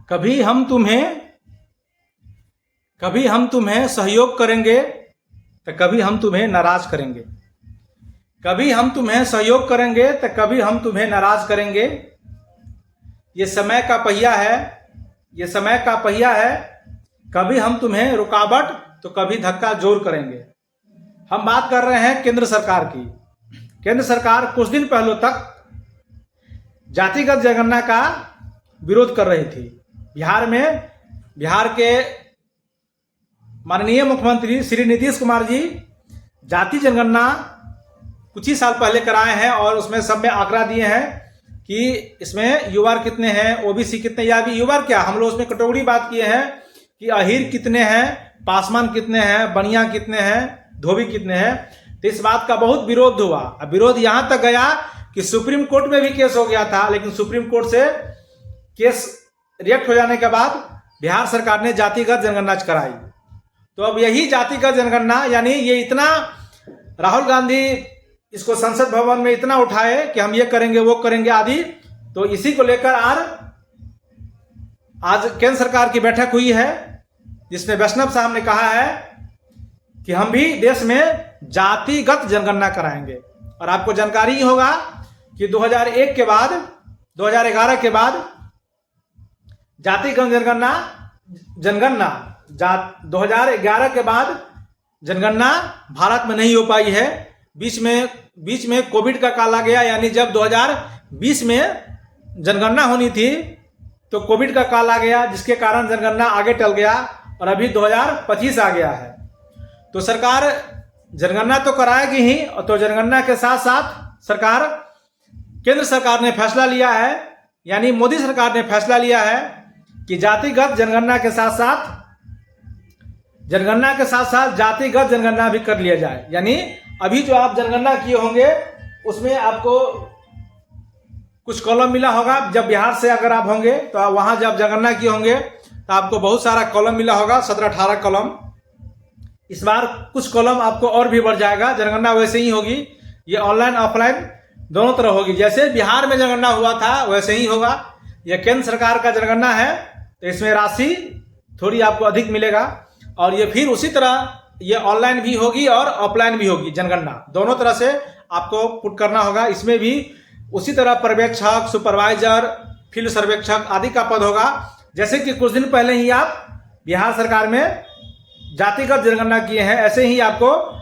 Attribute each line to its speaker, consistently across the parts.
Speaker 1: कभी हम तुम्हें सहयोग करेंगे तो कभी हम तुम्हें नाराज करेंगे। कभी हम तुम्हें सहयोग करेंगे तो कभी हम तुम्हें नाराज करेंगे। ये समय का पहिया है, ये समय का पहिया है। कभी हम तुम्हें रुकावट तो कभी धक्का जोर करेंगे। हम बात कर रहे हैं केंद्र सरकार की। केंद्र सरकार कुछ दिन पहले तक जातिगत जनगणना का विरोध कर रही थी। बिहार के माननीय मुख्यमंत्री श्री नीतीश कुमार जी जाति जनगणना कुछ ही साल पहले कराए हैं और उसमें सब में आंकड़ा दिए हैं कि इसमें युवा कितने हैं, ओबीसी कितने, या भी युवा क्या, हम लोग उसमें कैटेगरी बात किए हैं कि अहीर कितने हैं, पासवान कितने हैं, बनिया कितने हैं, धोबी कितने हैं। तो इस बात का बहुत विरोध हुआ। अब विरोध यहां तक गया कि सुप्रीम कोर्ट में भी केस हो गया था, लेकिन सुप्रीम कोर्ट से केस रिजेक्ट हो जाने के बाद बिहार सरकार ने जातिगत जनगणना कराई। तो अब यही जातिगत जनगणना, यानी ये इतना राहुल गांधी इसको संसद भवन में इतना उठाए कि हम ये करेंगे वो करेंगे आदि, तो इसी को लेकर आज केंद्र सरकार की बैठक हुई है, जिसमें वैष्णव साहब ने कहा है कि हम भी देश में जातिगत जनगणना कराएंगे। और आपको जानकारी ही होगा कि 2001 के बाद 2011 के बाद जातिगत जनगणना 2011 के बाद जनगणना भारत में नहीं हो पाई है। बीच में कोविड का काल आ गया, यानी जब 2020 में जनगणना होनी थी तो कोविड का काल आ गया, जिसके कारण जनगणना आगे टल गया और अभी 2025 आ गया है। तो सरकार जनगणना तो कराएगी ही, तो जनगणना के साथ साथ केंद्र सरकार ने फैसला लिया है, यानी मोदी सरकार ने फैसला लिया है कि जातिगत जनगणना के साथ साथ जातिगत जनगणना भी कर लिया जाए। यानी अभी जो आप जनगणना किए होंगे उसमें आपको कुछ कॉलम मिला होगा। जब बिहार से अगर आप होंगे तो वहां जब जनगणना किए होंगे तो आपको बहुत सारा कॉलम मिला होगा, 17-18 कॉलम। इस बार कुछ कॉलम आपको और भी बढ़ जाएगा। जनगणना वैसे ही होगी, ये ऑनलाइन ऑफलाइन दोनों तरह होगी। जैसे बिहार में जनगणना हुआ था वैसे ही होगा। यह केंद्र सरकार का जनगणना है तो इसमें राशि थोड़ी आपको अधिक मिलेगा, और ये फिर उसी तरह ये ऑनलाइन भी होगी और ऑफलाइन भी होगी। जनगणना दोनों तरह से आपको पुट करना होगा। इसमें भी उसी तरह पर्यवेक्षक, सुपरवाइजर, फील्ड सर्वेक्षक आदि का पद होगा। जैसे कि कुछ दिन पहले ही आप बिहार सरकार में जातिगत जनगणना किए हैं, ऐसे ही आपको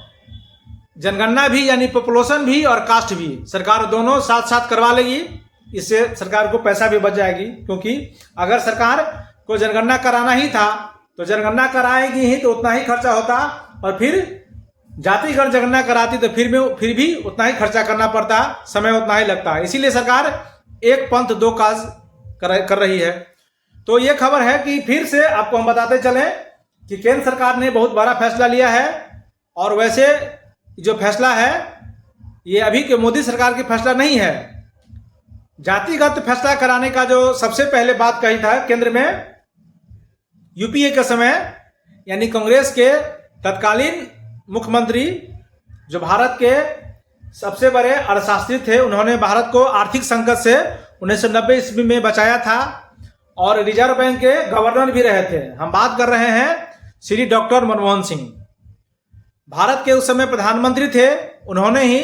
Speaker 1: जनगणना भी, यानी पॉपुलेशन भी और कास्ट भी सरकार दोनों साथ साथ करवा लेगी। इससे सरकार को पैसा भी बच जाएगी, क्योंकि अगर सरकार को जनगणना कराना ही था तो जनगणना कराएगी ही तो उतना ही खर्चा होता, और फिर जातिगत जनगणना कराती तो फिर भी उतना ही खर्चा करना पड़ता, समय उतना ही लगता। इसीलिए सरकार एक पंथ दो काज कर रही है। तो ये खबर है कि फिर से आपको हम बताते चलें कि केंद्र सरकार ने बहुत बड़ा फैसला लिया है। और वैसे जो फैसला है ये अभी के मोदी सरकार की फैसला नहीं है। जातिगत फैसला कराने का जो सबसे पहले बात कही था केंद्र में, यूपीए के समय, यानी कांग्रेस के तत्कालीन मुख्यमंत्री जो भारत के सबसे बड़े अर्थशास्त्री थे, उन्होंने भारत को आर्थिक संकट से 1990 ईस्वी में बचाया था और रिजर्व बैंक के गवर्नर भी रहे थे। हम बात कर रहे हैं श्री डॉक्टर मनमोहन सिंह। भारत के उस समय प्रधानमंत्री थे। उन्होंने ही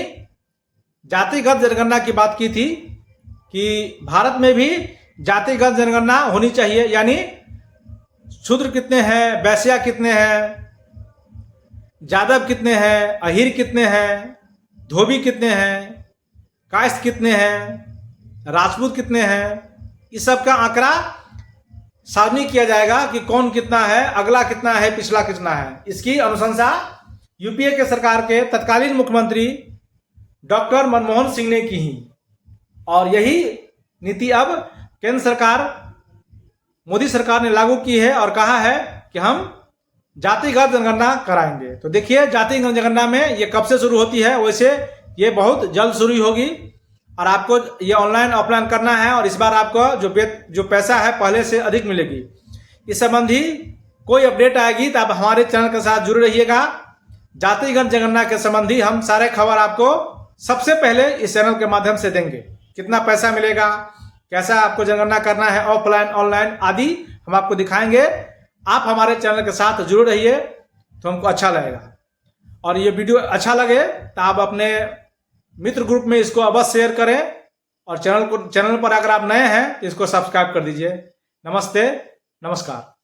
Speaker 1: जातिगत जनगणना की बात की थी कि भारत में भी जातिगत जनगणना होनी चाहिए, यानी शूद्र कितने हैं, वैश्या कितने हैं, जादव कितने हैं, अहीर कितने हैं, धोबी कितने हैं, कायस्थ कितने हैं, राजपूत कितने हैं, इस सब का आंकड़ा सार्वजनिक किया जाएगा कि कौन कितना है, अगला कितना है, पिछला कितना है। इसकी अनुशंसा यूपीए के सरकार के तत्कालीन मुख्यमंत्री डॉक्टर मनमोहन सिंह ने की ही, और यही नीति अब केंद्र सरकार, मोदी सरकार ने लागू की है और कहा है कि हम जातिगत जनगणना कराएंगे। तो देखिए जातिगत जनगणना में ये कब से शुरू होती है, वैसे ये बहुत जल्द शुरू होगी और आपको ये ऑनलाइन ऑफलाइन करना है, और इस बार आपको जो पैसा है पहले से अधिक मिलेगी। इस संबंधी कोई अपडेट आएगी तो आप हमारे चैनल के साथ जुड़े रहिएगा। जातिगत जनगणना के संबंधी हम सारे खबर आपको सबसे पहले इस चैनल के माध्यम से देंगे। कितना पैसा मिलेगा, कैसा आपको जनगणना करना है, ऑफलाइन ऑनलाइन आदि हम आपको दिखाएंगे। आप हमारे चैनल के साथ जुड़े रहिए तो हमको अच्छा लगेगा। और ये वीडियो अच्छा लगे तो आप अपने मित्र ग्रुप में इसको अवश्य शेयर करें, और चैनल पर अगर आप नए हैं तो इसको सब्सक्राइब कर दीजिए। नमस्ते, नमस्कार।